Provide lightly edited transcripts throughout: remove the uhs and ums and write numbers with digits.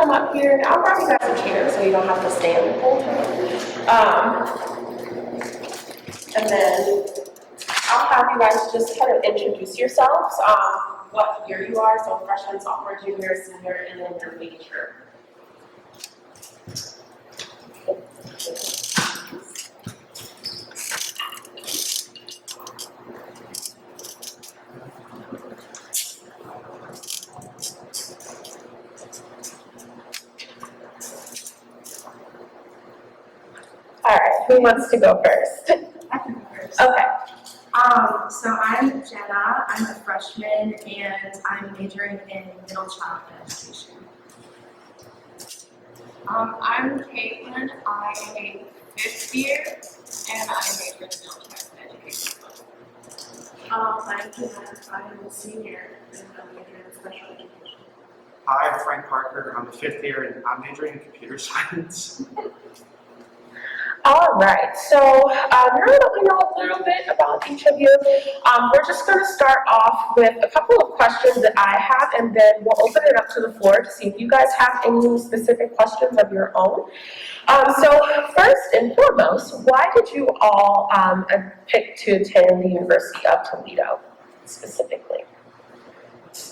come up here, and I'll grab you guys a chair so you don't have to stand the whole time. And then I'll have you guys just kind of introduce yourselves, what year you are, so freshman, sophomore, junior, senior, and then your major. All right, who wants to go first? I can go first. Okay. So I'm Jenna. I'm a freshman, and I'm majoring in middle childhood education. I'm Caitlin. I'm a fifth year, and I major in middle childhood education. I'm Judith. I'm a senior and I'm majoring in special education. Hi, I'm Frank Parker. I'm a fifth year and I'm majoring in computer science. All right, so now that we know a little bit about each of you, we're just going to start off with a couple of questions that I have, and then we'll open it up to the floor to see if you guys have any specific questions of your own. So first and foremost, why did you all pick to attend the University of Toledo specifically?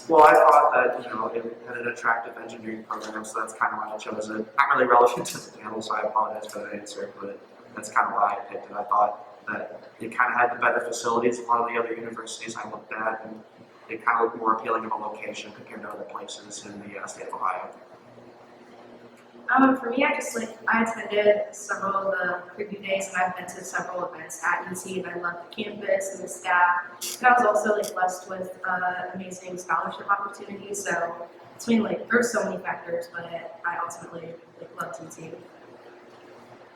Well, I thought that, it had an attractive engineering program, so that's kind of why I chose it. Not really relevant to the panel, so I apologize for that answer, but that's kind of why I picked it. I thought that it kind of had the better facilities than a lot of the other universities I looked at, and it kind of looked more appealing of a location compared to other places in the state of Ohio. For me, I attended several of the preview days, and I've been to several events at UT, and I love the campus and the staff. And I was also blessed with amazing scholarship opportunities. So it's mainly there's so many factors, but I ultimately loved UT.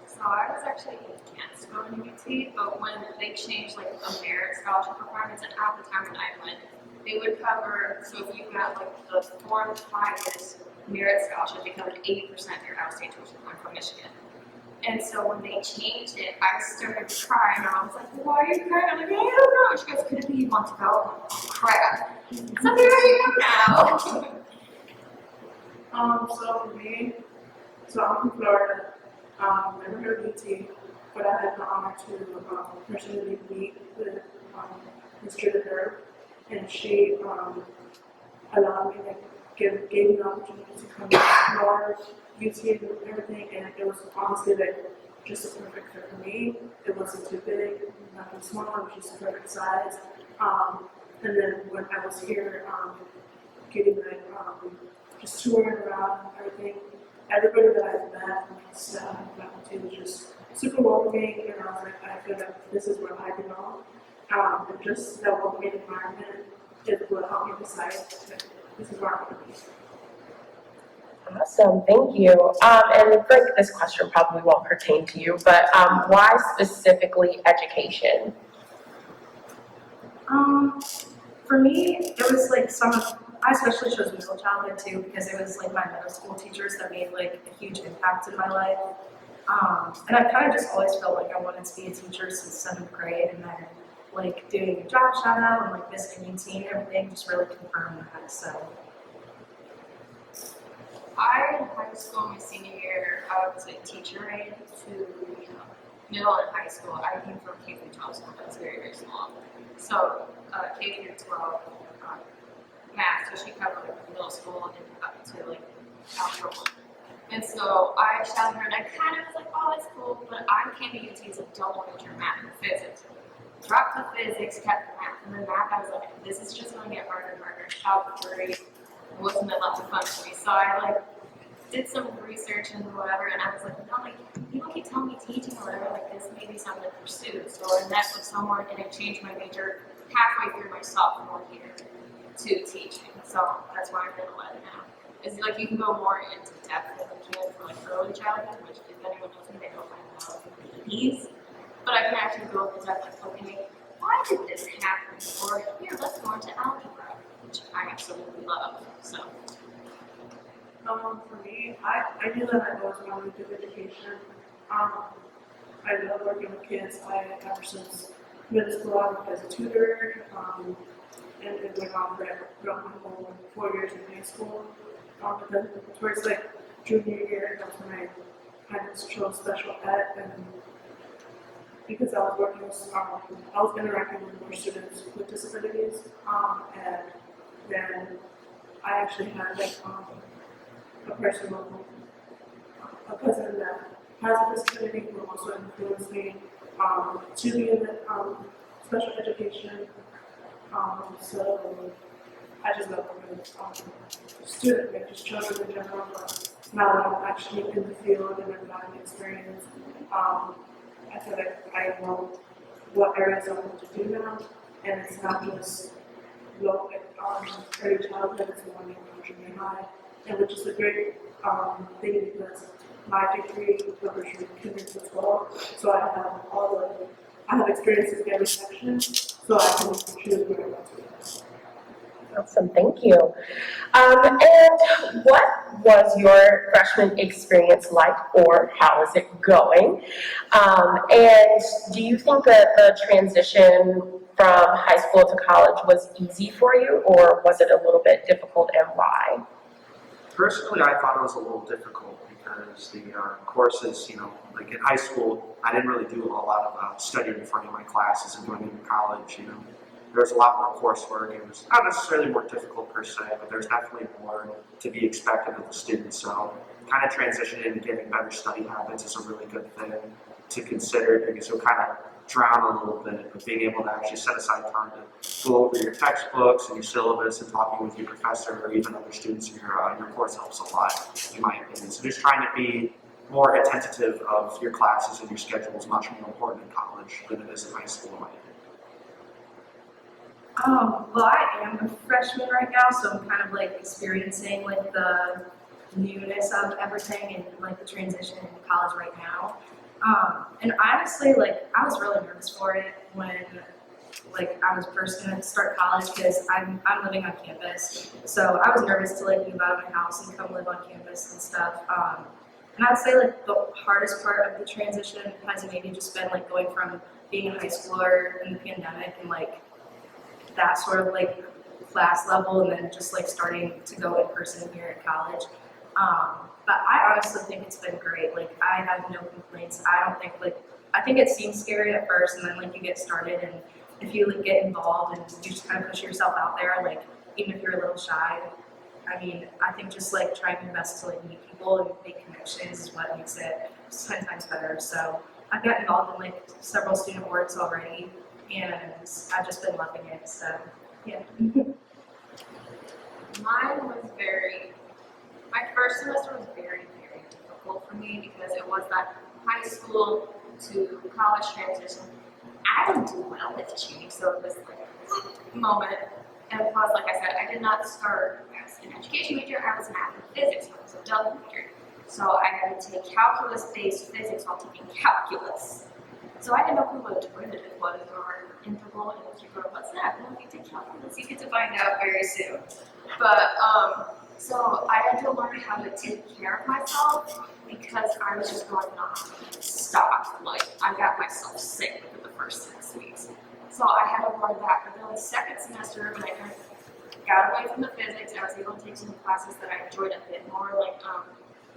So I was actually against going to UT, but when they changed the merit scholarship requirements, and at the time when I went, they would cover, so if you got the fourth highest merit scholarship, they covered 80% of your out-of-state tuition. I'm from Michigan. And so when they changed it, I started crying, and I was like, why are you crying? I'm like, I don't know. She goes, could it be you want to go? Oh, crap. So here I am now. So for me, I'm from Florida. Never heard of UT, but I had the honor to personally meet with Ms. Judith, and she allowed me gave me the opportunity to come to explore UT and everything, and it was honestly just a perfect fit for me. It wasn't too big, nothing small, it was just the perfect size. And then when I was here, getting just touring around and everything, everybody that I've met from my staff and faculty was just super welcoming, and I was like, I feel like this is where I belong. And just that welcoming environment is what helped me decide that this is where I want to be. Awesome, thank you. And Frank, this question probably won't pertain to you, but why specifically education? For me, it was I especially chose middle childhood too, because it was my middle school teachers that made a huge impact in my life. And I've kind of just always felt like I wanted to be a teacher since 7th grade, and then doing a job shout out and visiting UT and everything just really confirmed that. So In high school, my senior year, I was a teacher aide to middle and high school. I came from K through 12 school, that's very, very small. So K through 12 math, so she covered middle school and up to algebra 1. And so I shouted her, and I kind of was like, oh, that's cool, but I came to UT as a double major math and physics. Dropped the physics, kept the math, and then math, I was like, this is just going to get harder and harder. Algebra 3 wasn't a lot of fun for me, so I did some research and whatever, and I was like, people keep telling me teaching or whatever, this may be something to pursue. So I met with someone, and I changed my major halfway through my sophomore year to teaching. So that's why I'm in 11 now. It's you can go more into depth than you can for early childhood, which if anyone knows me, they know I love these. But I can actually go into depth okay, why did this happen? Or here, let's go into algebra, which I absolutely love. So. For me, I knew that I always wanted to do education. I love working with kids. Ever since middle school, I worked as a tutor, and it went on throughout my whole 4 years in high school. But then towards junior year, that's when I kind of chose special ed, and because I was working with, I was interacting with more students with disabilities, and then I actually had like a person, a cousin that has a disability who also influenced me to be in special education. So I just love working with students, like just children in general, but now that I'm actually in the field and I've gotten experience, I feel like I know what areas I want to do now, and it's not just early childhood, it's the one in junior high, and which is a great thing because my degree covers from kinder to 12, so I have experiences in every section, so I can choose where I want to go. Awesome, thank you. And what was your freshman experience like, or how is it going? And do you think that the transition from high school to college was easy for you, or was it a little bit difficult, and why? Personally, I thought it was a little difficult because the courses, like in high school, I didn't really do a lot of studying for any of my classes, and going into college, there was a lot more coursework. It was not necessarily more difficult per se, but there's definitely more to be expected of the students. So kind of transitioning into getting better study habits is a really good thing to consider because you'll kind of drown a little bit, but being able to actually set aside time to go over your textbooks and your syllabus and talking with your professor or even other students in your course helps a lot, in my opinion. So just trying to be more attentive of your classes and your schedule is much more important in college than it is in high school, in my opinion. Well, I am a freshman right now, so I'm kind of like experiencing like the newness of everything and like the transition into college right now. And honestly, like I was really nervous for it when like I was first gonna start college because I'm living on campus, so I was nervous to like move out of my house and come live on campus and stuff. And I'd say like the hardest part of the transition has maybe just been like going from being a high schooler in the pandemic and like that sort of like class level, and then just like starting to go in person here at college. But I honestly think it's been great. Like I have no complaints. I think it seems scary at first, and then like you get started, and if you like get involved and you just kind of push yourself out there, like even if you're a little shy, I mean, I think just like trying your best to like meet people and make connections is what makes it 10 times better. So I've got involved in like several student orgs already, and I've just been loving it, so yeah. My first semester was very, very difficult for me because it was that high school to college transition. I didn't do well with change, so it was like this moment. And plus, like I said, I did not start as an education major, I was math and physics, so I was a double major. So I had to take calculus-based physics while taking calculus. So I didn't know what a derivative was or integral, integral, what's that? Well, if you take calculus, you get to find out very soon. But, so I had to learn how to take care of myself because I was just going non-stop. Like, I got myself sick for the first 6 weeks. So I had to learn that. But then the second semester, when I kind of got away from the physics, I was able to take some classes that I enjoyed a bit more, like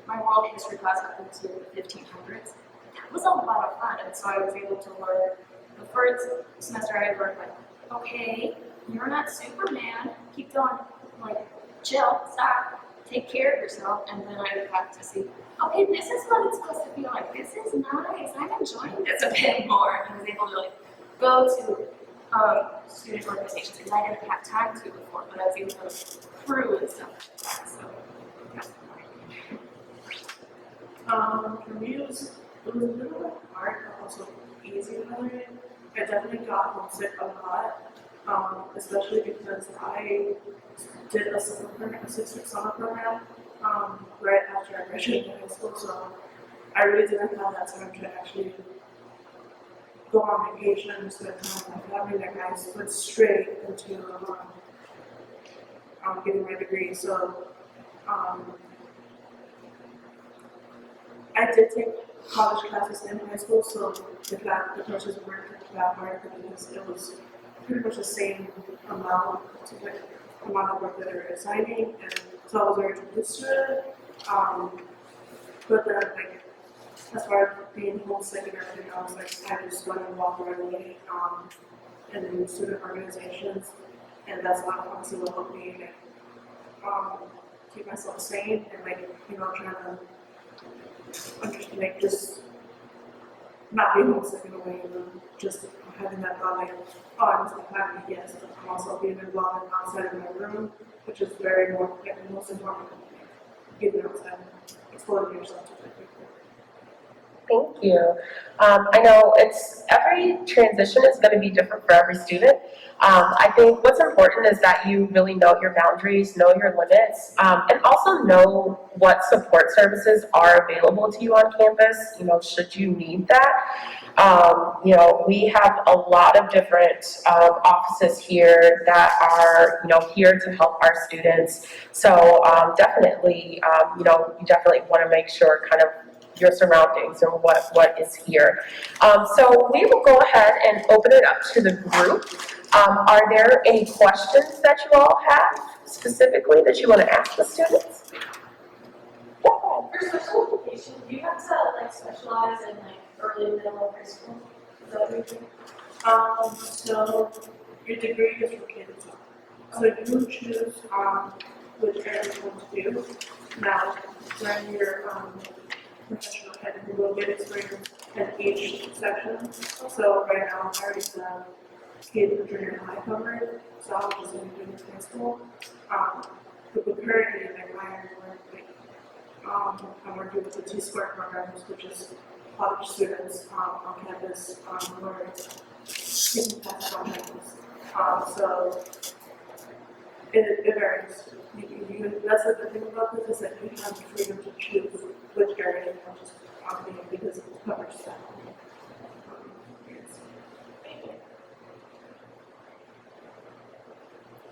my world history class up into the 1500s. That was a lot of fun, and so I was able to learn. The first semester I learned, like, okay, you're not Superman, keep going, like, chill, stop, take care of yourself, and then I got to see, okay, this is what it's supposed to be like, this is nice, I'm enjoying this a bit more, and I was able to, like, go to student organizations, because I didn't have time to before, but I was able to crew and stuff like that, so, yeah. For me, it was a little bit hard, but also easy to learn. I definitely got homesick a lot, especially because I did a summer program, a 6-week summer program, right after I graduated high school, so I really didn't have that time to actually go on vacation, spend time with my family. Like I went straight into getting my degree. So I did take college classes in high school, so the courses weren't that hard because it was pretty much the same amount of work that they were assigning, and so I was very introduced to it. But then, like, as far as being homesick and everything else, like, I just got involved right away in student organizations, and that's a lot of obviously will help me like, keep myself sane and like, you know, trying to understand, like, just not being homesick in a way, and just having that thought like, oh, I must be happy, yes, but I'm also being involved outside of my room, which is very more, like, the most important, like, getting outside and exploring yourself to different people. Thank you. I know every transition is going to be different for every student. I think what's important is that you really know your boundaries, know your limits, and also know what support services are available to you on campus, you know, should you need that. You know, we have a lot of different offices here that are, you know, here to help our students. So definitely, you know, you definitely want to make sure kind of your surroundings and what is here. So we will go ahead and open it up to the group. Are there any questions that you all have specifically that you want to ask the students? Yeah. For special education, do you have to like specialize in like early, middle, or high school? Is that what you're doing? So your degree is for kids. So you choose which area you want to do. Now, when you're professional head, you will get experience in each section. So right now, I already have kids in junior high covered, so I'm just going to do high school. But currently, like I'm working with the T-Square programs, which is college students on campus who are taking classes on campus. So it varies. That's the thing about this is that you have the freedom to choose which area you want to be in because it covers that.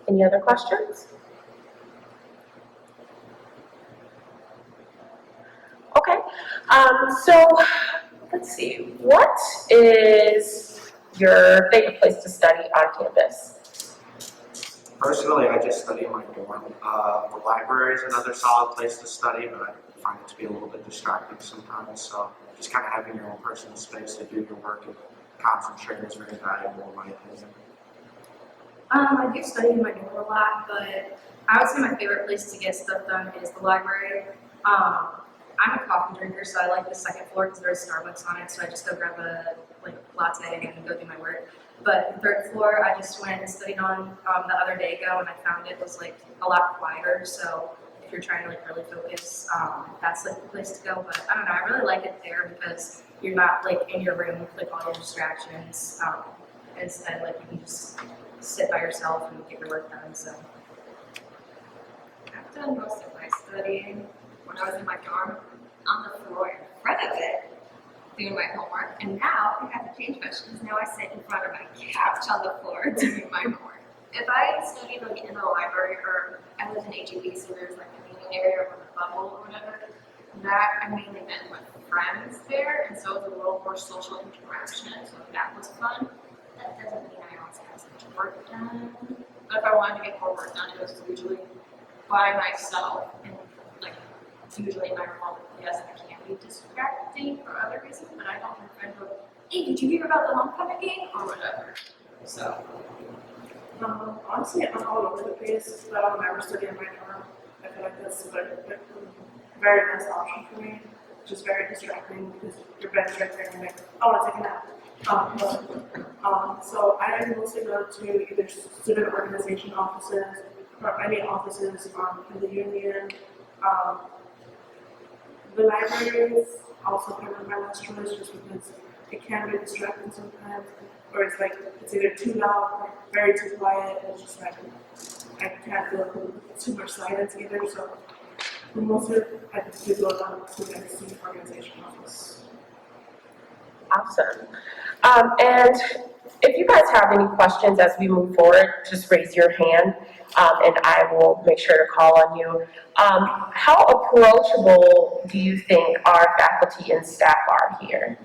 Any other questions? Okay, so let's see, what is your favorite place to study on campus? Personally, I just study in my dorm. The library is another solid place to study, but I find it to be a little bit distracting sometimes. So just kind of having your own personal space to do your work and concentrate is very valuable in my opinion. I do study in my dorm a lot, but I would say my favorite place to get stuff done is the library. I'm a coffee drinker, so I like the second floor because there's Starbucks on it, so I just go grab a latte and go do my work. But the third floor, I just went and studied on the other day ago, and I found it was like a lot quieter. So if you're trying to like really focus, that's like the place to go. But I don't know, I really like it there because you're not like in your room with like all your distractions. Instead, like you can just sit by yourself and get your work done. So I've done most of my studying when I was in my dorm on the floor in front of it, doing my homework. And now I have to change much because now I sit in front of my couch on the floor doing my homework. If I studied like in the library or I was in HEB, so there's like a meeting area or a bubble or whatever, that I mainly met with friends there, and so it was a little more social interaction, so that was fun. That doesn't mean I always have so much work done. But if I wanted to get more work done, it was usually by myself and like usually in my room. Yes, I can be distracting for other reasons, but I don't have friends who go, hey, did you hear about the homecoming game or whatever? So Honestly, I'm all over the place, but I'll never study in my dorm. I feel like that's a very nice option for me. Just very distracting because your bed's right there and you're like, I want to take a nap. So I mostly go to either student organization offices or any offices in the union. The libraries also kind of my last choice just because it can be distracting sometimes, or it's like it's either too loud or very too quiet. It's just like I can't deal with too much silence either. So mostly I do go down to the student organization office. Awesome. And if you guys have any questions as we move forward, just raise your hand and I will make sure to call on you. How approachable do you think our faculty and staff are here?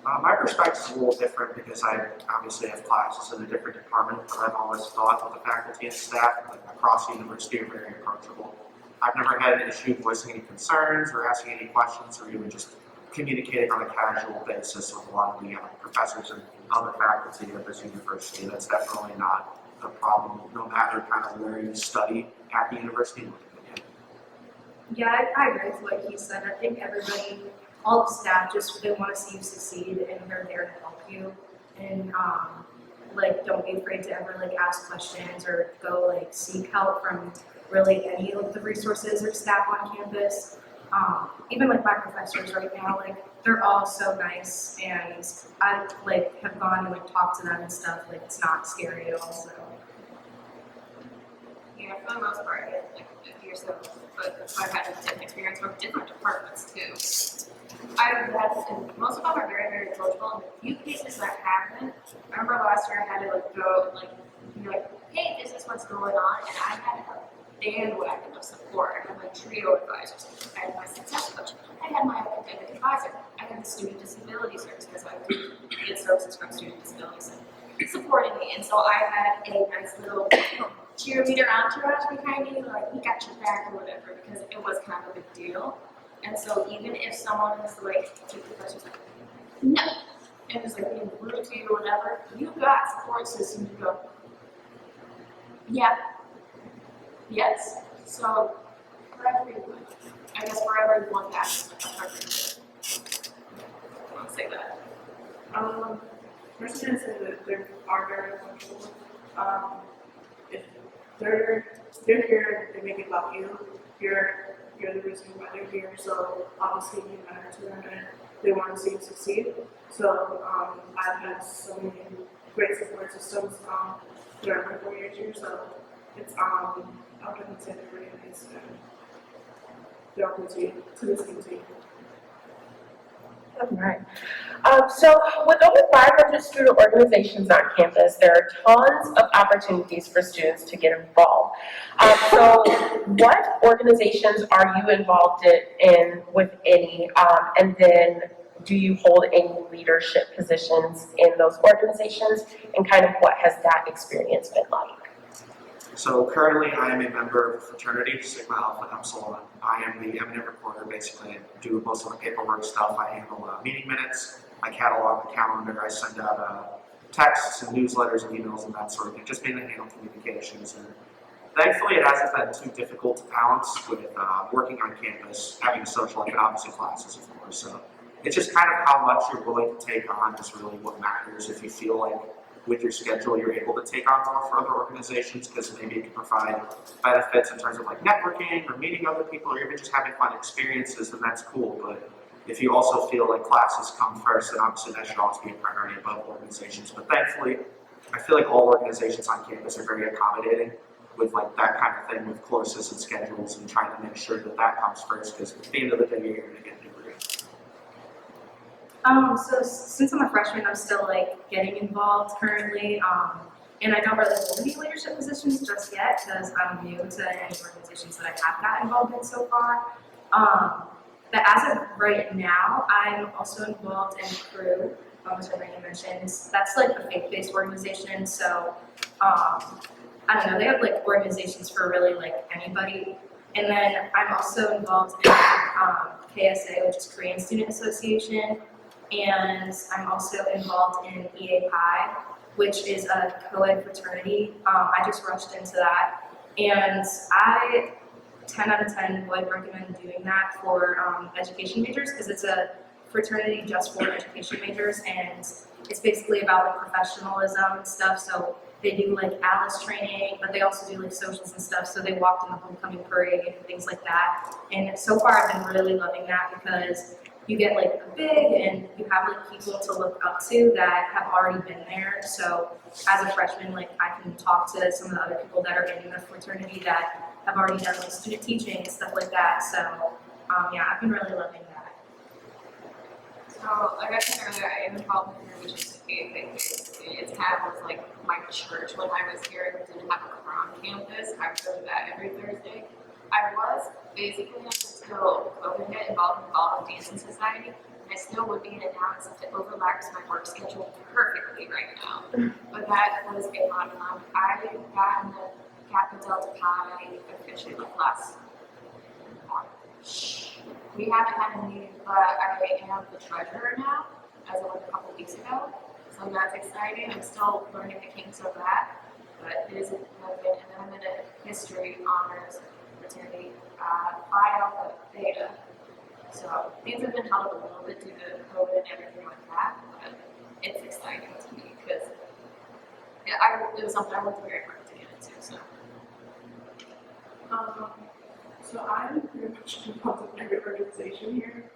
My perspective is a little different because I obviously have classes in a different department, but I've always thought that the faculty and staff across the university are very approachable. I've never had an issue voicing any concerns or asking any questions or even just communicating on a casual basis with a lot of the professors and other faculty at this university. That's definitely not a problem, no matter kind of where you study at the university. Yeah, I agree with what he said. I think everybody, all the staff, just they want to see you succeed, and they're there to help you. And like, don't be afraid to ever like ask questions or go like seek help from really any of the resources or staff on campus. Even like my professors right now, like they're all so nice, and I like have gone and like talked to them and stuff. Like it's not scary at all. So. Yeah, for the most part, like yourself, but I've had a different experience with different departments too. I've had, and most of them are very, very approachable. In the few cases that haven't, I remember last year I had to like go, like, be like, hey, this is what's going on, and I had a bandwagon of support. I had my trio advisors, I had my success coach, I had my academic advisor, I had the student disability service because I do get services from student disabilities supporting me, and so I had a nice little cheerleader entourage behind me, like, we got your back or whatever, because it was kind of a big deal. And so even if someone is like, take the questions like, no, and is like being rude to you or whatever, you got support system to go, yeah, yes. So for everyone, I guess for everyone that's I'll say that. First, I'm gonna say that they are very approachable. If they're here, they make it about you. You're the reason why they're here. So obviously you matter to them, and they want to see you succeed. So I've had so many great support systems throughout my 4 years here. So it's I would definitely say they're really nice, and they're open to listening to you. All right. So with over 500 student organizations on campus, there are tons of opportunities for students to get involved. So what organizations are you involved in with any? And then do you hold any leadership positions in those organizations? And kind of what has that experience been like? So currently I am a member of a fraternity, Sigma Alpha Epsilon. I am the eminent reporter. Basically, I do most of the paperwork stuff. I handle meeting minutes, I catalog the calendar, I send out texts and newsletters and emails and that sort of thing, just mainly handle communications. And thankfully it hasn't been too difficult to balance with working on campus, having a social life, and obviously classes, of course. So it's just kind of how much you're willing to take on is really what matters. If you feel like with your schedule, you're able to take on more for other organizations because maybe it can provide benefits in terms of like networking or meeting other people or even just having fun experiences, then that's cool. But if you also feel like classes come first, then obviously that should always be a priority above organizations. But thankfully, I feel like all organizations on campus are very accommodating with like that kind of thing with courses and schedules and trying to make sure that that comes first because at the end of the day, you're here to get a degree. So since I'm a freshman, I'm still like getting involved currently, and I don't really hold any leadership positions just yet because I'm new to any organizations that I have got involved in so far. But as of right now, I'm also involved in Crew, which I already mentioned. That's like a faith-based organization, so I don't know, they have like organizations for really like anybody. And then I'm also involved in KSA, which is Korean Student Association. And I'm also involved in EA Pi, which is a co-ed fraternity. I just rushed into that. And I, 10 out of 10, would recommend doing that for education majors because it's a fraternity just for education majors. And it's basically about like professionalism and stuff. So they do like ALICE training, but they also do like socials and stuff. So they walked in the homecoming parade and things like that. And so far I've been really loving that because you get like a big and you have like people to look up to that have already been there. So as a freshman, like I can talk to some of the other people that are in the fraternity that have already done like student teaching and stuff like that. So yeah, I've been really loving that. So like I said earlier, I am involved in here, which is faith based. It's kind of was like my church when I was here. I didn't have a Quran campus. I would go to that every Thursday. I was basically until COVID hit involved in the Ballroom Dancing Society. I still would be in it now, except it overlaps my work schedule perfectly right now. But that was a lot of fun. I got in the Kappa Delta Pi officially like last We haven't had a meeting, but I am the treasurer now, as of like a couple weeks ago. So that's exciting. I'm still learning the kinks of that, but it is a good. And then I'm in a history honors fraternity, Phi Alpha Beta. So things have been held up a little bit due to COVID and everything like that, but it's exciting to me because it was something I worked very hard to get into. So. So I'm pretty much involved in every organization here.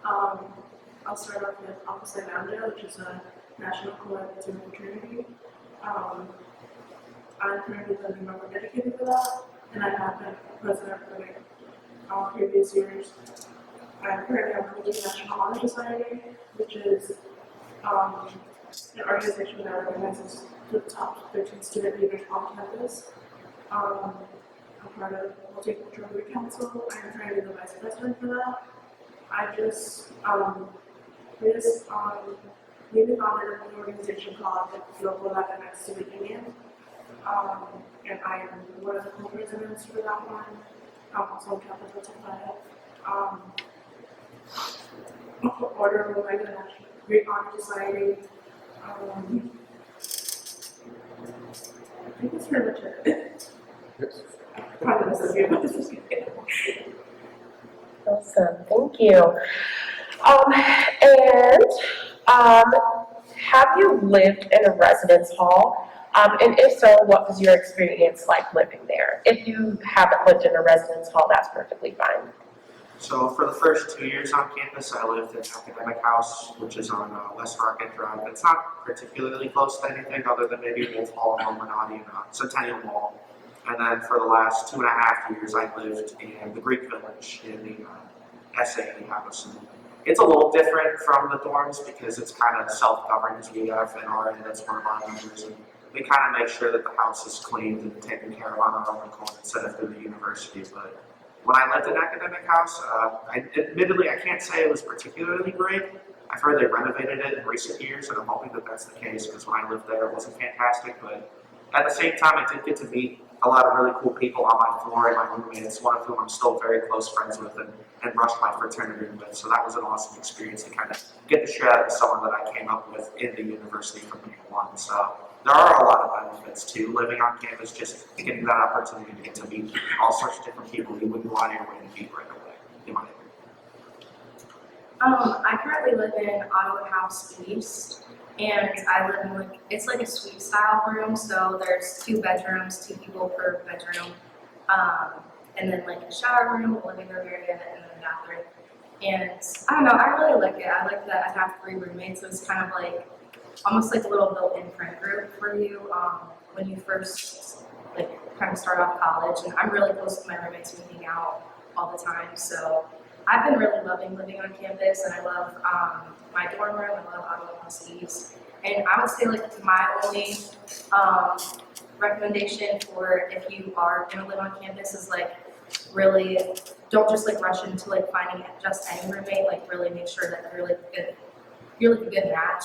I'll start off with Alpha Psi Lambda, which is a national collaborative fraternity. I'm currently the new member dedicated to that, and I have been president for like all previous years. I'm currently on the National Honor Society, which is an organization that organizes the top 13 student leaders on campus. I'm part of the Multicultural Youth Council. I'm currently the vice president for that. I just leading on an organization called the Global Latinx Student Union. And I am one of the co-presidents for that one. I'm also on campus with Order of the National Great Honor Society. I think that's pretty much it. Probably this is good. Awesome, thank you. Have you lived in a residence hall? And if so, what was your experience like living there? If you haven't lived in a residence hall, that's perfectly fine. So for the first 2 years on campus, I lived in Academic House, which is on West Market Drive. It's not particularly close to anything other than maybe Wolf Hall and Illuminati and Centennial Mall. And then for the last 2.5 years, I lived in the Greek Village in the SAE house. And it's a little different from the dorms because it's kind of self-governed. We have an RA that's one of our members, and we kind of make sure that the house is cleaned and taken care of on our own accord instead of through the university. But when I lived in Academic House, admittedly, I can't say it was particularly great. I've heard they renovated it in recent years, and I'm hoping that that's the case because when I lived there, it wasn't fantastic. But at the same time, I did get to meet a lot of really cool people on my floor and my roommates, one of whom I'm still very close friends with and rushed my fraternity with. So that was an awesome experience to kind of get to share that with someone that I came up with in the university from day one. So there are a lot of benefits to living on campus, just getting that opportunity to get to meet all sorts of different people you wouldn't go out of your way to meet right away, in my opinion. I currently live in Ottawa House East, and I live in it's like a suite style room, so there's 2 bedrooms, 2 people per bedroom, and then like a shower room, a living room area, and then a bathroom. And I don't know, I really like it. I like that I have 3 roommates, so it's kind of like almost like a little built-in friend group for you when you first like kind of start off college. And I'm really close to my roommates, we hang out all the time, so I've been really loving living on campus, and I love my dorm room. I love Ottawa House East. And I would say like my only recommendation for if you are gonna live on campus is like really don't just like rush into like finding just any roommate. Like really make sure that you're like a good match.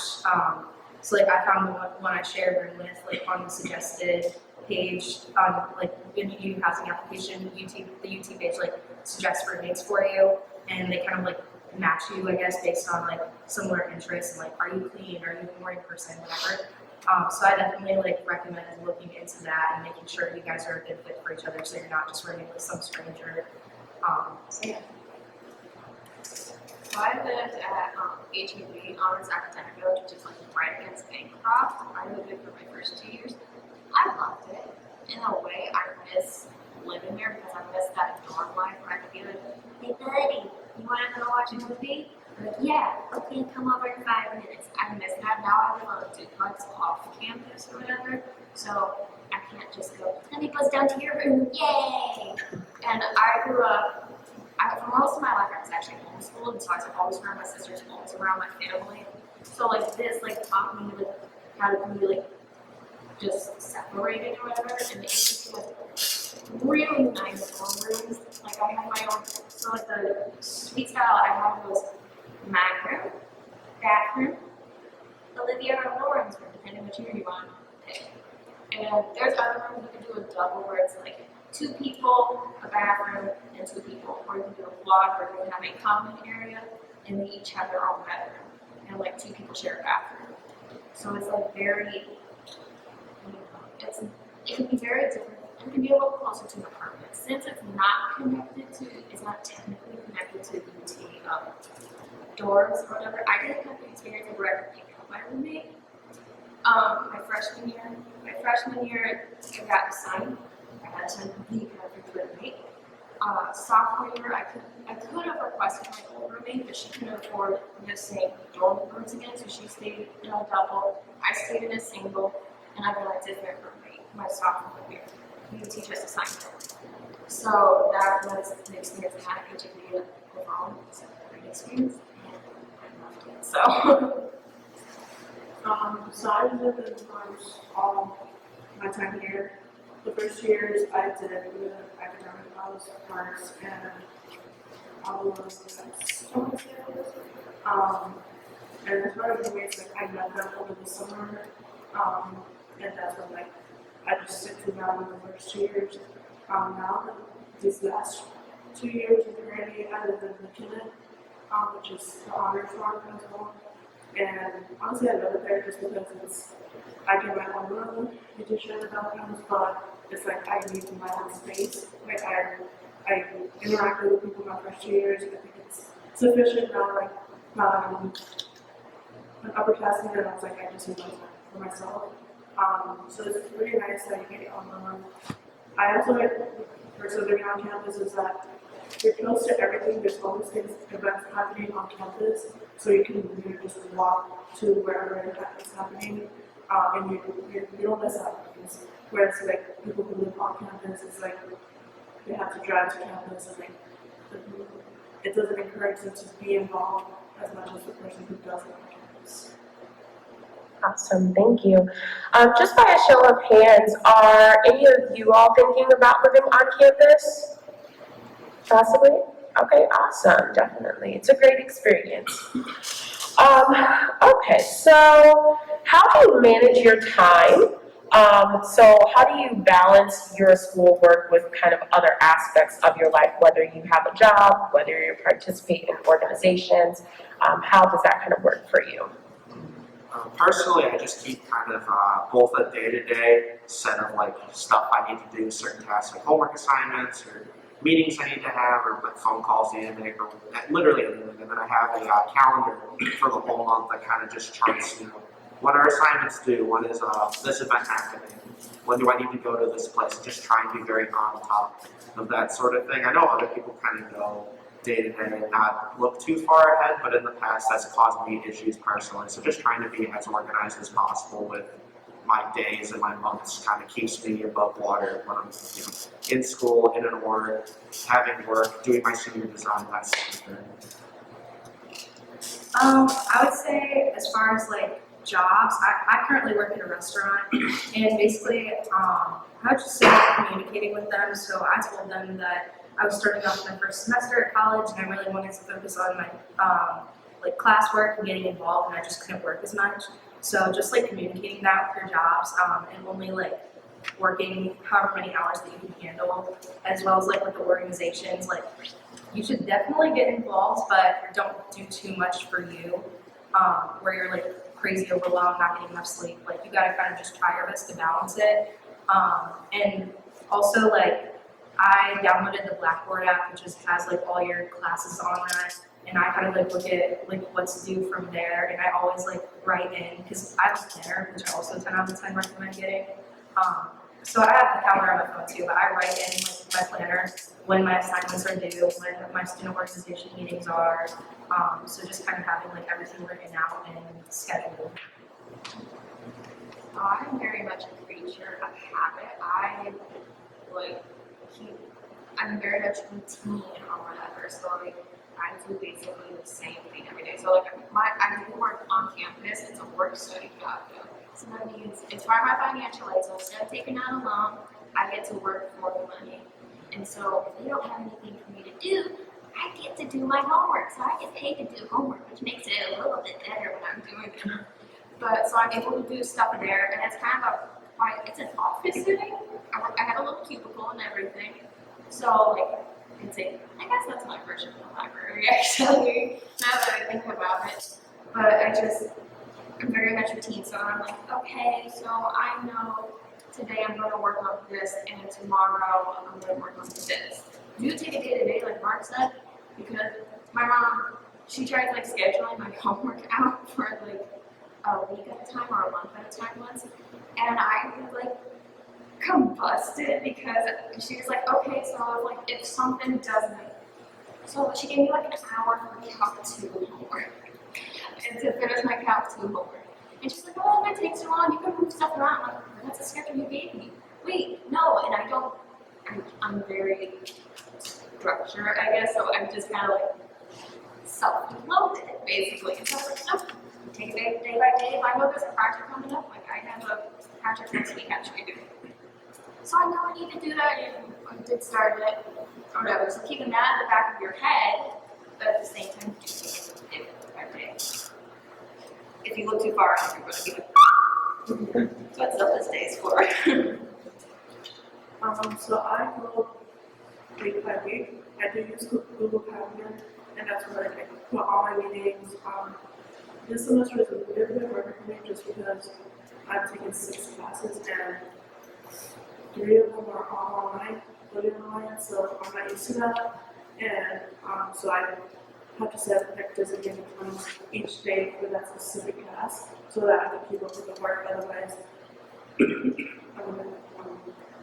So like I found the one I shared room with like on the suggested page on like when you do housing application, the UT page like suggests roommates for you, and they kind of like match you, I guess, based on like similar interests and like are you clean, are you more in person, whatever. So I definitely like recommend looking into that and making sure you guys are a good fit for each other, so you're not just rooming with some stranger. So yeah. So I lived at HEB, Honors Academic Village, which is like right against Bancroft. I lived there for my first 2 years. I loved it. In a way, I miss living there because I miss that dorm life where I could be like, hey buddy, you want to go watch a movie? I'm like, yeah, okay, come over in 5 minutes. I miss that. Now I live on a duplex off campus or whatever, so I can't just go, let me buzz down to your room, yay! And I grew up, for most of my life I was actually homeschooled, and so I was always around my sister's homes, around my family. So like this like taught me like how to be like just separated or whatever, and it was really nice dorm rooms. Like I had my own, so like the suite style I had was my room, bathroom, Olivia or Lauren's room, depending which year you want to pick. And there's other rooms you can do a double where it's like 2 people, a bathroom, and 2 people. Or you can do a block where they have a common area and they each have their own bedroom. And like 2 people share a bathroom. So it's like very, it can be very different. It can be a little closer to an apartment. Since it's not technically connected to UT doors or whatever, I didn't have the experience of where I could pick up my roommate. My freshman year, I got assigned. I had to be perfect roommate. Sophomore year, I could have requested my old roommate, but she couldn't afford the same dorm rooms again, so she stayed in a double. I stayed in a single, and I got a different roommate my sophomore year. The teachers assigned her. So that was the experience I had at HFD overall. It's a great experience, and I loved it. So. So I lived in dorms all my time here. The first 2 years I did the academic parts and all of those things. And as part of the ways that I met them over the summer, and that's when like I just stick to them in the first 2 years. Now these last 2 years in Grandy, I live in McKinnon, which is the honors farm as well. And honestly, I love it there just because I get my own room, you do share the bathrooms, but it's like I need my own space. Like I interacted with people my first 2 years. I think it's sufficient now. Like an upper class and I was like I just need my time for myself. So it's really nice that you get your own room. I also like for living on campus is that you're close to everything. There's always things, events happening on campus, so you can just walk to wherever it's happening, and you don't miss out things. Whereas like people who live on campus, it's like they have to drive to campus, and like it doesn't encourage them to be involved as much as the person who doesn't on campus. Awesome, thank you. Just by a show of hands, are any of you all thinking about living on campus? Possibly? Okay, awesome, definitely. It's a great experience. Okay, so how do you manage your time? So how do you balance your schoolwork with kind of other aspects of your life, whether you have a job, whether you participate in organizations, how does that kind of work for you? Personally, I just keep kind of both a day-to-day set of like stuff I need to do, certain tasks like homework assignments or meetings I need to have or like phone calls I need to make or literally anything. And then I have a calendar for the whole month that kind of just charts, what are assignments due, when is this event happening, when do I need to go to this place, just trying to be very on top of that sort of thing. I know other people kind of go day to day and not look too far ahead, but in the past that's caused me issues personally. So just trying to be as organized as possible with my days and my months kind of keeps me above water when I'm in school, in an org, having work, doing my senior design, that sort of thing. I would say as far as like jobs, I currently work in a restaurant, and basically I was just communicating with them. So I told them that I was starting off my first semester at college, and I really wanted to focus on my like classwork and getting involved, and I just couldn't work as much. So just like communicating that with your jobs, and only like working however many hours that you can handle, as well as like with the organizations, like you should definitely get involved, but don't do too much for you, where you're like crazy overwhelmed, not getting enough sleep. Like you gotta kind of just try your best to balance it. And also like I downloaded the Blackboard app, which just has like all your classes on that, and I kind of like look at like what to do from there, and I always like write in, because I have a planner, which I also 10 out of 10 recommend getting. So I have the calendar on my phone too, but I write in like my planner when my assignments are due, when my student organization meetings are, so just kind of having like everything written out and scheduled. I'm very much a creature of habit. I'm very much routine or whatever. So like I do basically the same thing every day. So like I do work on campus. It's a work study job though. So that means it's part of my financial aid. So instead of taking out a loan, I get to work for the money. And so if they don't have anything for me to do, I get to do my homework. So I get paid to do homework, which makes it a little bit better when I'm doing it. But so I'm able to do stuff there, and it's kind of it's an office setting. I have a little cubicle and everything. So like, I'd say, I guess that's my version of the library actually, now that I think about it. But I'm very much routine, so I'm like, okay, so I know today I'm going to work on this, and tomorrow I'm going to work on this. Do take a day to day, like Mark said, because my mom, she tried like scheduling my homework out for like a week at a time or a month at a time once, and I was like combusted because she was like, okay, so like if something doesn't, so she gave me like an hour for Calc 2 homework, and to finish my Calc 2 homework. And she's like, oh, if it takes too long, you can move stuff around. I'm like, that's the schedule you gave me. Wait, no, and I'm very structured, I guess, so I'm just kind of like self-loaded, basically. And so I was like, no, take it day by day. If I know there's a project coming up, like I have a project next week actually due. So I know I need to do that, and I did start it, or whatever. So keeping that in the back of your head, but at the same time, just take it day by day. If you look too far, you're going to be like, what's up this day's for? So I go week by week. I do use Google Calendar, and that's where I put all my meetings. This semester is a little bit harder for me just because I've taken 6 classes and 3 of them are all online, fully online, so I'm not used to that. And so I have to set like designated times each day for that specific class so that I can keep up with the work, otherwise I'm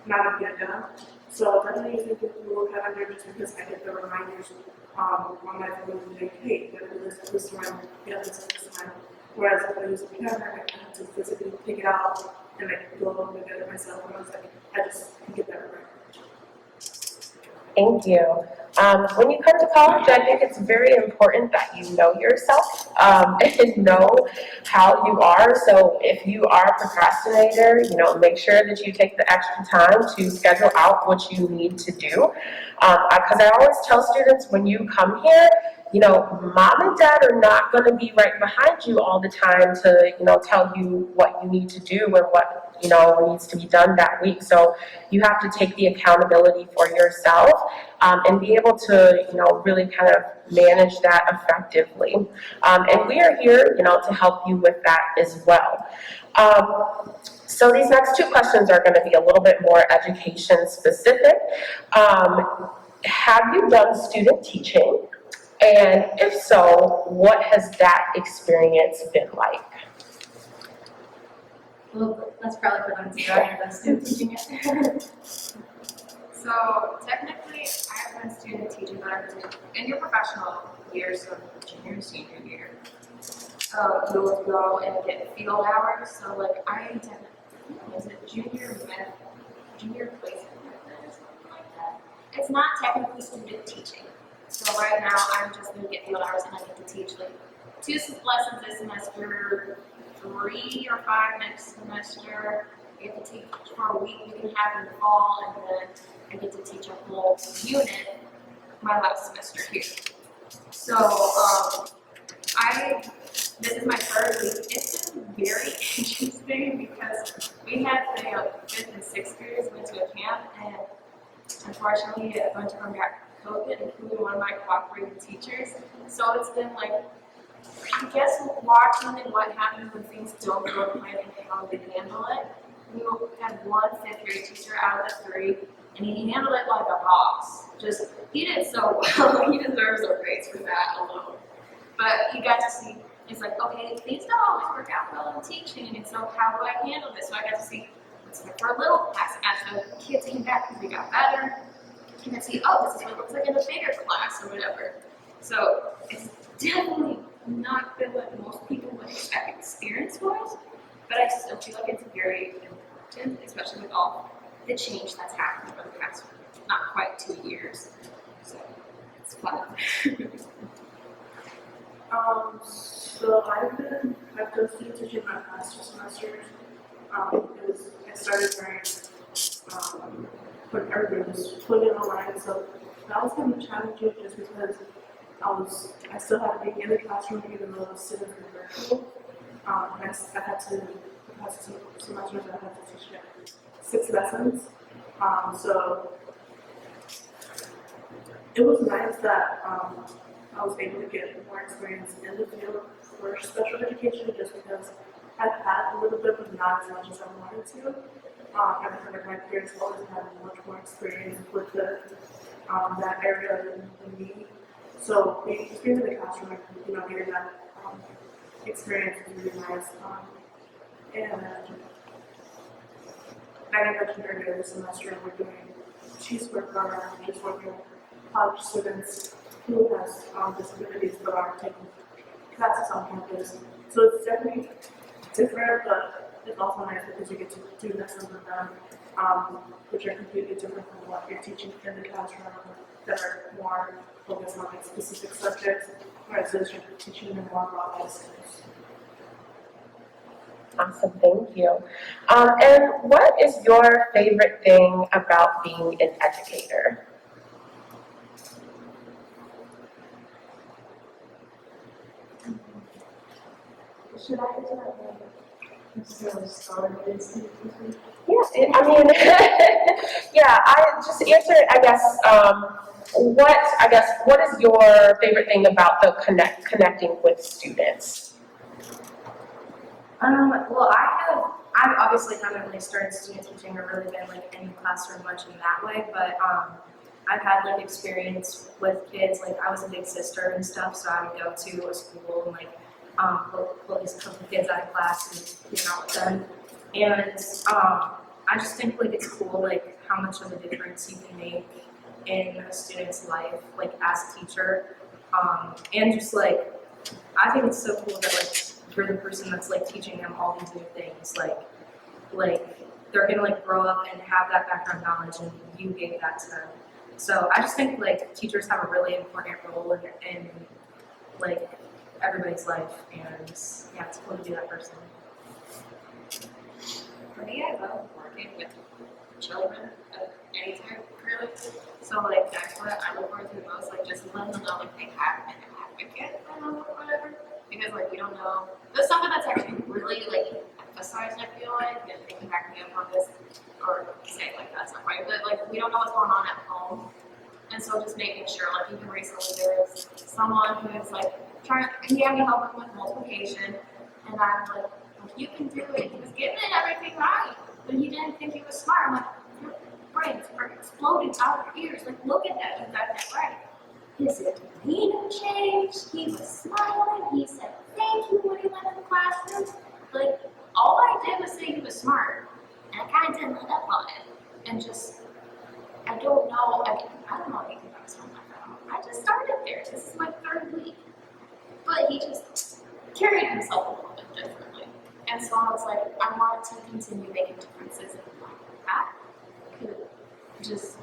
not gonna get it done. So definitely using Google Calendar just because I get the reminders on my phone and like, hey, you gotta do this at this time, you gotta do this at this time. Whereas if I use a calendar, I have to physically pick it out and like go and look at it myself, and I was like, I just can get that right. Thank you. When you come to college, I think it's very important that you know yourself and know how you are. So if you are a procrastinator, make sure that you take the extra time to schedule out what you need to do. Because I always tell students when you come here, mom and dad are not going to be right behind you all the time to, tell you what you need to do and what, needs to be done that week. So you have to take the accountability for yourself and be able to, really kind of manage that effectively. And we are here, to help you with that as well. So these next 2 questions are going to be a little bit more education specific. Have you done student teaching? And if so, what has that experience been like? Well, that's probably for them to go ahead and student teaching it. So technically, I have been student teaching, but I've been in your professional years, so junior, senior year. You would go and get field hours. So like I did, is it junior placement method or something like that? It's not technically student teaching. So right now, I'm just going to get field hours, and I get to teach like 2 lessons this semester, 3 or 5 next semester. I get to teach for a week, we can have in the fall, and then I get to teach a whole unit my last semester here. So this is my 3rd week. It's been very interesting because we had the 5th and 6th graders went to a camp, and unfortunately a bunch of them got COVID, including one of my cooperating teachers. So it's been like, I guess, watching and what happens when things don't go to plan and how they handle it. We had one 5th grade teacher out of the 3, and he handled it like a boss. He did so well. He deserves a raise for that alone. But you got to see, it's like, okay, things don't always work out well in teaching, and so how do I handle this? So I got to see, it's like for a little class, as the kids came back because they got better, you can see, oh, this is what it looks like in a bigger class or whatever. So it's definitely not been what most people would expect experience-wise, but I still feel like it's very important, especially with all the change that's happened over the past, not quite 2 years. So it's fun. So I've done student teaching my past 2 semesters. I started when everybody was fully online, so that was kind of challenging just because I still had to be in the classroom even though I was sitting in the virtual. I had to, the past 2 semesters I had to teach 6 lessons. So it was nice that I was able to get more experience in the field for special education just because I've had a little bit, but not as much as I wanted to. And I feel like my peers always had much more experience with that area than me. So just being in the classroom and getting that experience is really nice. And like I mentioned earlier, this semester we're doing cheeseburger program, just working with college students who has disabilities but are taking classes on campus. So it's definitely different, but it's also nice because you get to do lessons with them, which are completely different from what you're teaching in the classroom that are more focused on like specific subjects, whereas those you're teaching them more about life skills. Awesome, thank you. And what is your favorite thing about being an educator? Should I do that? Necessarily start with Yeah, I mean, yeah, I just answered, I guess, what is your favorite thing about the connecting with students? Well, I've obviously haven't really started student teaching or really been like in the classroom much in that way, but I've had like experience with kids. Like I was a big sister and stuff, so I would go to a school and like pull these couple kids out of class and hang out with them. And I just think like it's cool like how much of a difference you can make in a student's life, like as a teacher, and just like I think it's so cool that like you're the person that's like teaching them all these new things, like they're gonna like grow up and have that background knowledge and you gave that to them. So I just think like teachers have a really important role in like everybody's life, and yeah, it's cool to be that person. For me, I love working with children of any type, really. So, like, that's what I look forward to the most, like, just letting them know, like, they have an advocate for them or whatever. Because, like, we don't know. There's something that's actually really, like, emphasized, I feel like, and they can back me up on this, or say, like, that's not right, but, like, we don't know what's going on at home. And so just making sure, like, even recently there was someone who was, like, he had me help him with multiplication, and I'm like, you can do it. He was getting it everything right, but he didn't think he was smart. I'm like, your brains are exploding out of your ears. Like, look at that, you got that right. His demeanor changed. He was smiling. He said thank you when he went in the classroom. Like, all I did was say he was smart, and I kind of didn't let up on it. And just, I don't know. I don't know anything about something like that. I just started there. This is my 3rd week. But he just carried himself a little bit differently. And so I was like, I want to continue making differences in that. Could just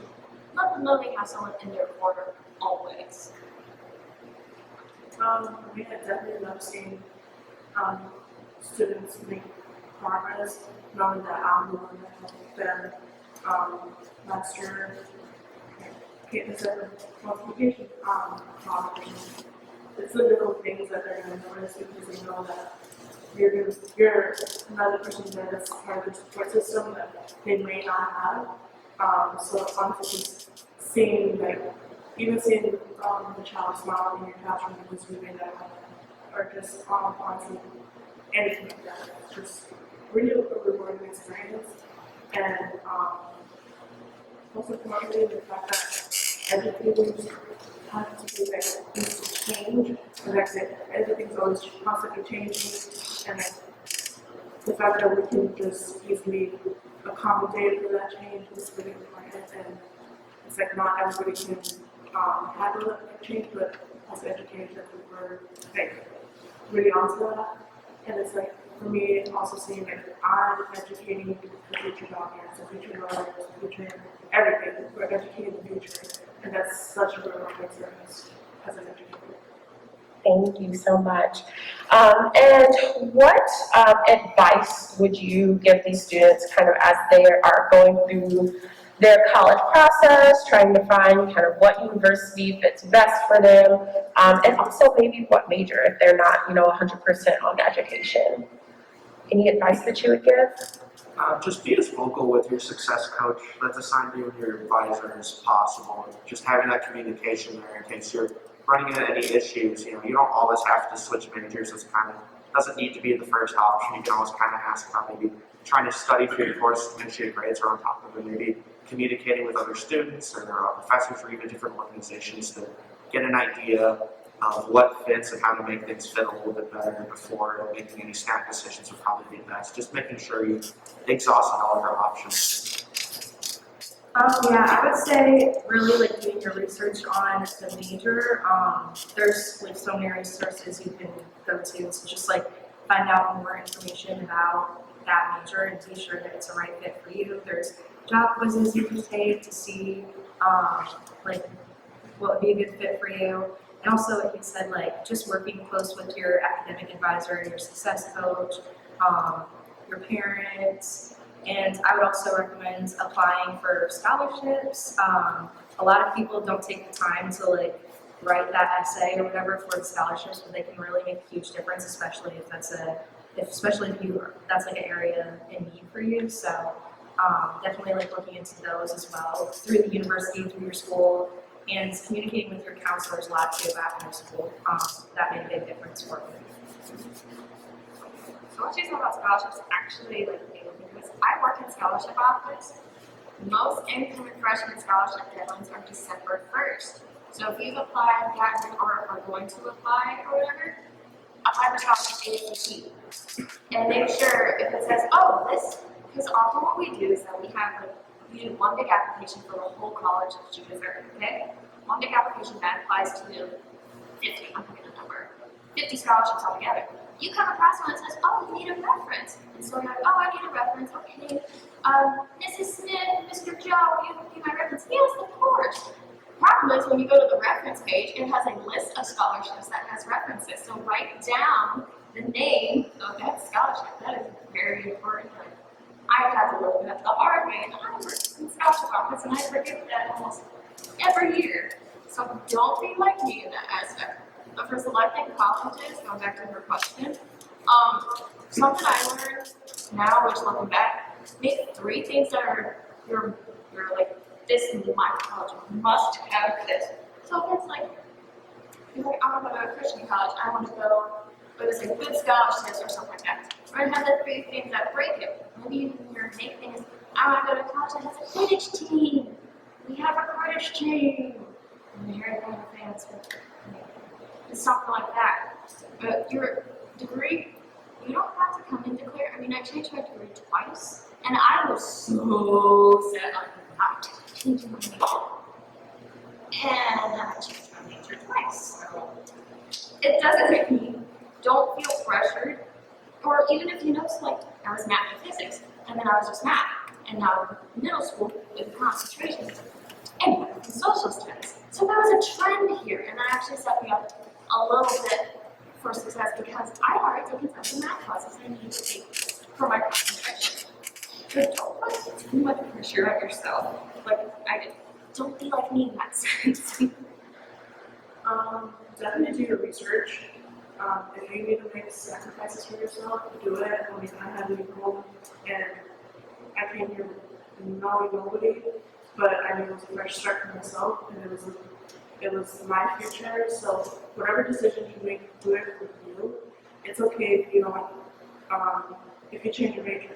let them know they have someone in their corner always. We had definitely love seeing students make progress, knowing that I'm the one that helped them last year get this multiplication knowledge. It's the little things that they're going to notice because they know that you're another person that's part of the support system that they may not have. So honestly, just seeing even seeing the child smile in your classroom because we made that happen, or just honestly anything like that. It's just really a rewarding experience, and also importantly the fact that educators have to be things to change, and like I said, everything's always constantly changing, and the fact that we can just easily accommodate for that change is really important. And it's like not everybody can handle that change, but as educators, we're like really onto that. And it's like for me, also seeing that I'm educating the future audience, the future learners, the future everything. We're educating the future, and that's such a rewarding experience as an educator. Thank you so much. And what advice would you give these students kind of as they are going through their college process, trying to find kind of what university fits best for them, and also maybe what major if they're not, 100% on education? Any advice that you would give? Just be as vocal with your success coach that's assigned you and your advisor as possible. Just having that communication there in case you're running into any issues. You know, you don't always have to switch majors. It's kind of doesn't need to be the first option. You can always kind of ask about maybe trying to study through your course to make sure your grades are on top of it. Maybe communicating with other students or professors or even different organizations to get an idea of what fits and how to make things fit a little bit better before making any snap decisions would probably be best. Just making sure you exhausted all your options. Yeah, I would say really like doing your research on the major. There's like so many resources you can go to just like find out more information about that major and be sure that it's a right fit for you. There's job quizzes you can take to see like what would be a good fit for you. And also, like you said, like just working close with your academic advisor, your success coach, your parents. And I would also recommend applying for scholarships. A lot of people don't take the time to like write that essay or whatever for the scholarships, but they can really make a huge difference, especially if that's that's like an area in need for you. So definitely like looking into those as well through the university, through your school, and communicating with your counselors a lot too after your school. That made a big difference for me. So what you said about scholarships actually like me, because I work in scholarship office. Most incoming freshman scholarship deadlines are December 1st. So if you've applied, gotten, or are going to apply or whatever, apply for scholarship ASAP. And make sure if it says, oh, this, because often what we do is that we do one big application for the whole college of Judith, okay? One big application that applies to 50, I'm picking a number, 50 scholarships altogether. You come across one that says, oh, you need a reference. And so you're like, oh, I need a reference, okay. Mrs. Smith, Mr. Joe, will you be my reference? Yes, of course. Problem is when you go to the reference page, it has a list of scholarships that has references. So write down the name of that scholarship. That is very important. I had to look it up the hard way, and I work in scholarship office, and I forget that almost every year. So don't be like me in that aspect. But for selecting colleges, going back to her question, something I learned now, which looking back, make 3 things that are you're like, this is my college must have this. So if it's like, you're like, I want to go to a Christian college, I want to go, but it's like good scholarships or something like that. We're going to have the 3 things that break it. Maybe your main thing is, I want to go to college that has a Quidditch team. We have a Quidditch team. And you're kind of fans with it's something like that. But your degree, you don't have to come in declare. I mean, I changed my degree twice, and I was so set on not changing my major. And then I changed my major twice. So it doesn't mean don't feel pressured. Or even if you notice, like, I was math and physics, and then I was just math. And now middle school with concentration. And social studies. So there was a trend here, and that actually set me up a little bit for success because I had already taken some of the math classes I needed to take for my concentration. But don't put too much pressure on yourself. Like I did. Don't be like me in that sense. Definitely do your research. If you need to make sacrifices for yourself, do it. I mean, I had to leave home, and I came here knowing nobody, but I knew it was a fresh start for myself, and it was my future. So whatever decision you make, do it for you. It's okay if you don't, if you change your major.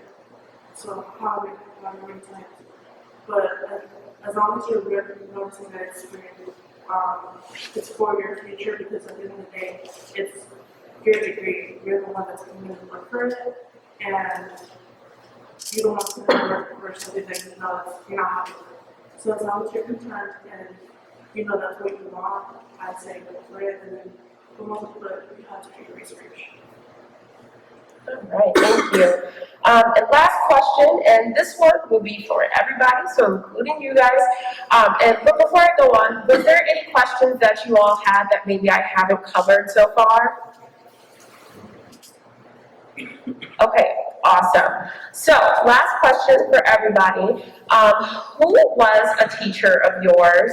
So how many times? But as long as you're really noticing that it's for your future, because at the end of the day, it's your degree. You're the one that's going to work for it, and you don't want to work for something that you know you're not happy with. So as long as you're content and you know that's what you want, I'd say go for it, and then for most people, you have to do your research. All right, thank you. And last question, and this one will be for everybody, so including you guys. But before I go on, was there any questions that you all had that maybe I haven't covered so far? Okay, awesome. So, last question for everybody. Who was a teacher of yours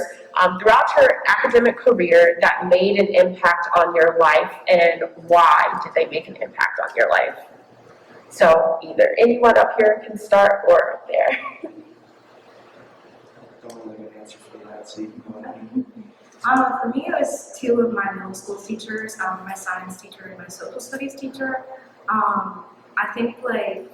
throughout your academic career that made an impact on your life, and why did they make an impact on your life? So either anyone up here can start or up there. Don't really get an answer for that, so you can go ahead. For me, it was two of my middle school teachers, my science teacher and my social studies teacher. I think like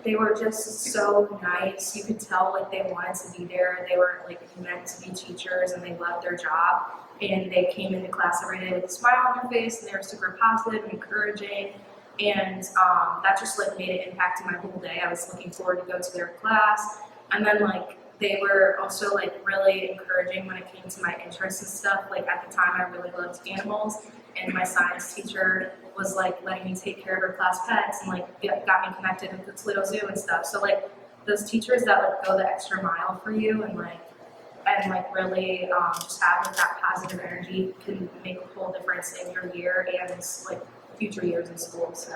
they were just so nice. You could tell like they wanted to be there. They were like meant to be teachers and they loved their job. And they came into class every day with a smile on their face and they were super positive and encouraging. And that just like made an impact in my whole day. I was looking forward to go to their class. And then like they were also like really encouraging when it came to my interests and stuff. Like at the time I really loved animals and my science teacher was like letting me take care of her class pets and like got me connected with the Toledo Zoo and stuff. So like those teachers that like go the extra mile for you and really just have like that positive energy can make a whole difference in your year and like future years in school. So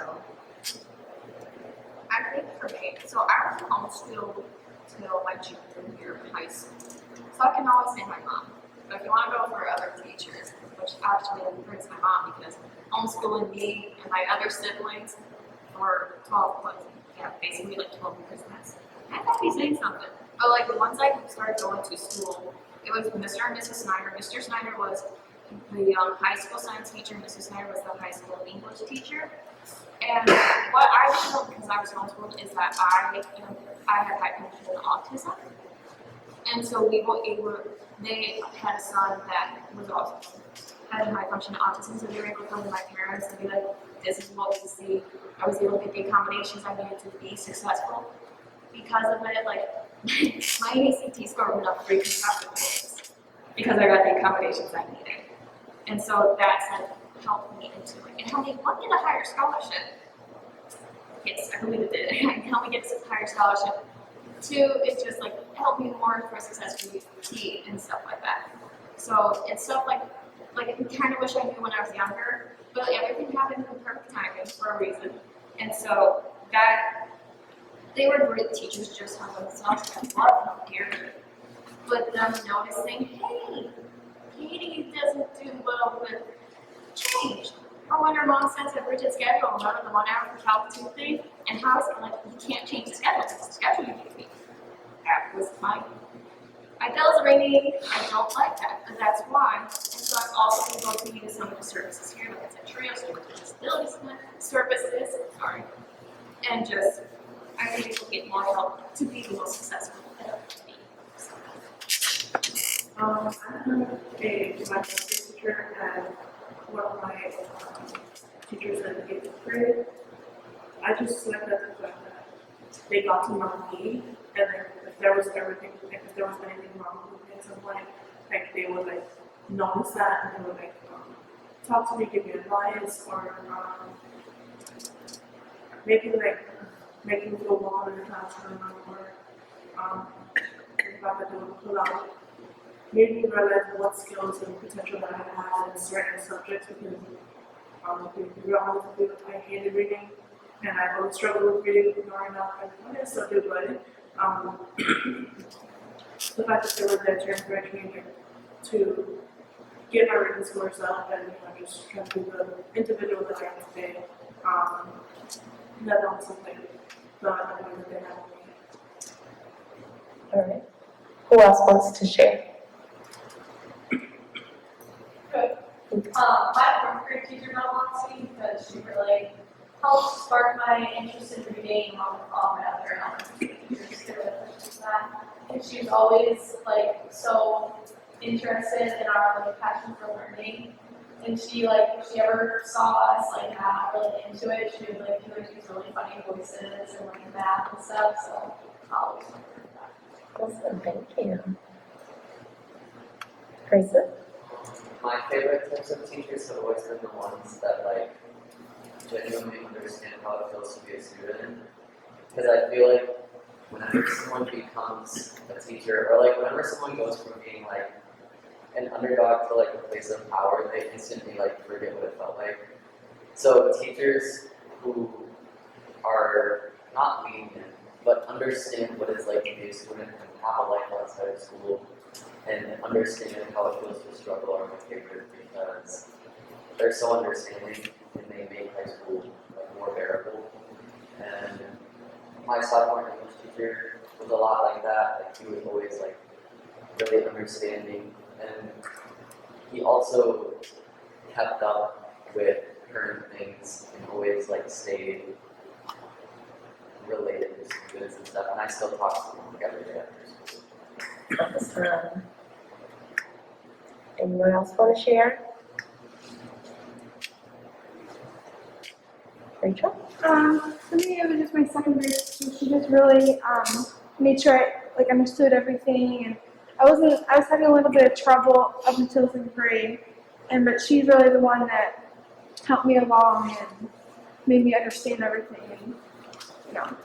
I think for me, so I was homeschooled till my junior year of high school. So I can always say my mom. But if you want to go for other teachers, which actually brings my mom because homeschooling me and my other siblings for 12 months, yeah, basically like 12 years. I thought he saying something. But like once I started going to school, it was Mr. and Mrs. Snyder. Mr. Snyder was the high school science teacher, and Mrs. Snyder was the high school English teacher. And what I feel, because I was homeschooled, is that I have hyperactive autism. And so they had a son that was also had high function autism, so they were able to come to my parents and be like, this is what we see. I was able to get the accommodations I needed to be successful. Because of it, like, my ACT score went up 3 consecutive points because I got the accommodations I needed. And so that's helped me into it. And helped me, one, get a higher scholarship. Yes, I believe it did. It helped me get a higher scholarship. 2, it just like helped me more for success with UT and stuff like that. So it's stuff like I kind of wish I knew when I was younger, but everything happened in the perfect timing for a reason. And so that they were great teachers just on themselves. I love them dearly. But them noticing, hey, Katie doesn't do well with change. Or when her mom sends a rigid schedule, remember the 1 hour for Calvin thing? And how is it like, you can't change the schedule, it's the schedule you give me. That was my bell's ringing. I don't like that, but that's why. And so I've also been going to use some of the services here, like it's a trio, so disability services, sorry. And just, I think it will get more help to be the most successful at me. I have my history teacher and one of my teachers in the 8th grade. I just like that the fact that they got to know me, and then if there was anything wrong with me at some point, like they would like notice that and they would like talk to me, give me advice, or maybe like make me feel welcome in the classroom, or the fact that they would pull out, made me realize what skills and potential that I had in certain subjects because to be honest with you, I hated reading. And I always struggled with reading growing up, and I still do, but the fact that they were there to encourage me to get my written scores up and just try to be the individual that I am today, that was something that I know that they had with me. All right. Who else wants to share? My fourth grade teacher got lost me because she really helped spark my interest in reading along with all my other elementary teachers too, with that. And she was always like so interested in our like passion for learning. And she like if she ever saw us like not really into it, she would like do like these really funny voices and like math and stuff. So I always remember that. Awesome, thank you. Grayson? My favorite types of teachers have always been the ones that like genuinely understand how it feels to be a student. Because I feel like whenever someone becomes a teacher, or like whenever someone goes from being like an underdog to like a place of power, they instantly like forget what it felt like. So teachers who are not lenient, but understand what it's like to be a student and have a life outside of school, and understand how it feels to struggle are my favorite because they're so understanding and they make high school like more bearable. And my sophomore English teacher was a lot like that. Like he was always like really understanding, and he also kept up with current things and always like stayed related to students and stuff. And I still talk to him like every day after school. Awesome. Anyone else want to share? Rachel? For me, it was just my second grade teacher. She just really made sure I like understood everything, and I was having a little bit of trouble up until 6th grade, but she's really the one that helped me along and made me understand everything. And, you know.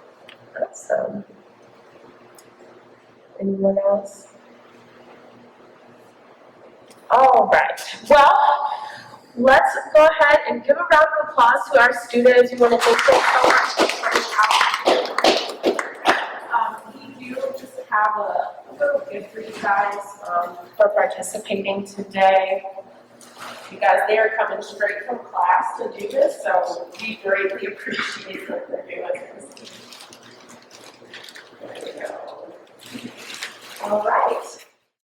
Awesome. Anyone else? All right. Well, let's go ahead and give a round of applause to our students. We want to thank them so much for coming out. We do just have a little gift for you guys for participating today. You guys, they are coming straight from class to do this, so we greatly appreciate what they're doing. There we go. All right.